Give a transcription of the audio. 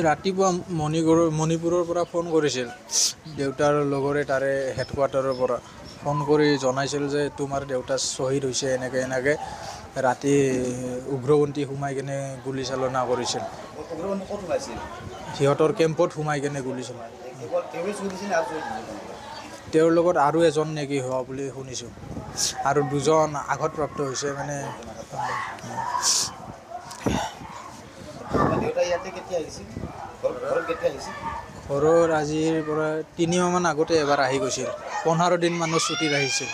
ৰাতিপুৱা মণিপুৰৰ পৰা ফোন কৰিছিল দেউতাৰ লগৰে তাৰে হেডকোৱাৰ্টাৰৰ পৰা ফোন কৰি জনাইছিল যে তোমাৰ দেউতা শ্বহীদ হৈছে এনেকৈ ৰাতি উগ্ৰপন্থী সোমাই কিনে গুলীচালনা কৰিছিল। উগ্ৰপন্থী ক'ত ওলাইছিল? সিহঁতৰ কেম্পত সোমাই কিনে গুলীচালনা। তেওঁৱে চলিছিল আৰু তেওঁৰ লগত আৰু এজন নেকি হোৱা বুলি শুনিছোঁ, আৰু দুজন আঘাতপ্ৰাপ্ত হৈছে মানে। তোমাৰ দেউতা ইয়াতে কেতিয়া আহিছিল? ঘৰত কেতিয়া আহিছিল? ঘৰৰ আজিৰ পৰা 3 মাহমান আগতে এবাৰ আহি গৈছিল, 15 দিন মানৰ ছুটীত আহিছিল।